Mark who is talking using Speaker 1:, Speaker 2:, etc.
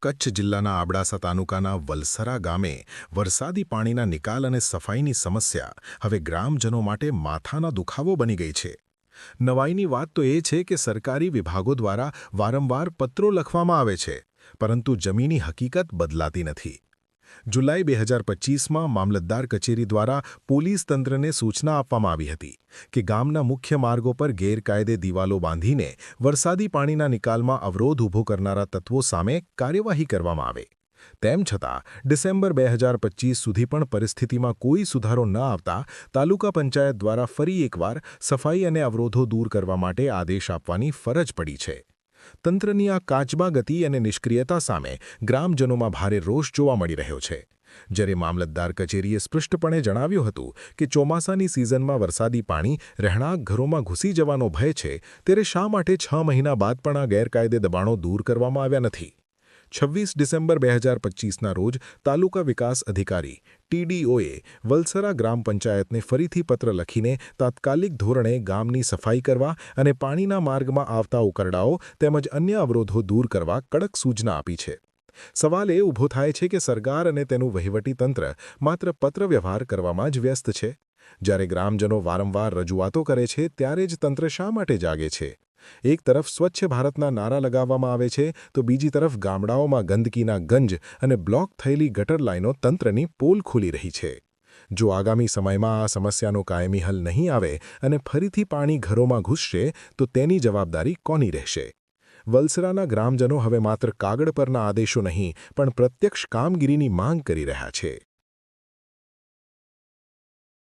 Speaker 1: કચ્છ જિલ્લાના અબડાસા તાલુકાના વલસરા ગામે વરસાદી પાણીના નિકાલ અને સફાઈની સમસ્યા હવે ગ્રામજનો માટે માથાના દુખાવો બની ગઈ છે। નવાઈની વાત તો એ છે કે સરકારી વિભાગો દ્વારા વારંવાર પત્રો લખવામાં આવે છે, પરંતુ જમીની હકીકત બદલાતી નથી। જુલાઈ 2025માં મામલતદાર કચેરી દ્વારા પોલીસ તંત્રને સૂચના આપવામાં આવી હતી કે ગામના મુખ્ય માર્ગો પર ગેરકાયદે દિવાલો બાંધીને વરસાદી પાણીના નિકાલમાં અવરોધ ઊભો કરનારા તત્વો સામે કાર્યવાહી કરવામાં આવે। તેમ છતાં ડિસેમ્બર 2025 સુધી પણ પરિસ્થિતિમાં કોઈ સુધારો ન આવતા તાલુકા પંચાયત દ્વારા ફરી એકવાર સફાઈ અને અવરોધો દૂર કરવા માટે આદેશ આપવાની ફરજ પડી છે। તંત્રની આ કાચબા ગતિ અને નિષ્ક્રિયતા સામે ગ્રામજનોમાં ભારે રોષ જોવા મળી રહ્યો છે। જ્યારે મામલતદાર કચેરીએ સ્પષ્ટપણે જણાવ્યું હતું કે ચોમાસાની સિઝનમાં વરસાદી પાણી રહેણાંક ઘરોમાં ઘૂસી જવાનો ભય છે, ત્યારે શા માટે 6 મહિના બાદ પણ આ ગેરકાયદે દબાણો દૂર કરવામાં આવ્યા નથી? 26 ડિસેમ્બર 2025ના રોજ તાલુકા વિકાસ અધિકારી TDOએ વલસરા ગ્રામ પંચાયતને ફરીથી પત્ર લખીને તાત્કાલિક ધોરણે ગામની સફાઈ કરવા અને પાણીના માર્ગમાં આવતા ઉકરડાઓ તેમજ અન્ય અવરોધો દૂર કરવા કડક સૂચના આપી છે। સવાલ એ ઊભો થાય છે કે સરકાર અને તેનું વહીવટી તંત્ર માત્ર પત્રવ્યવહાર કરવામાં જ વ્યસ્ત છે। જ્યારે ગ્રામજનો વારંવાર રજૂઆતો કરે છે ત્યારે જ તંત્ર શા માટે જાગે છે? એક તરફ સ્વચ્છ ભારતના નારા લગાવવામાં આવે છે તો બીજી તરફ ગામડાઓમાં ગંદકીના ગંજ અને બ્લોક થયેલી ગટર લાઈનો તંત્રની પોલ ખુલી રહી છે। જો આગામી સમયમાં આ સમસ્યાનો કાયમી હલ નહીં આવે અને ફરીથી પાણી ઘરોમાં ઘૂસશે તો તેની જવાબદારી કોની રહેશે? વલસરાના ગ્રામજનો હવે માત્ર કાગળ પરના આદેશો નહીં પણ પ્રત્યક્ષ કામગીરીની માંગ કરી રહ્યા છે।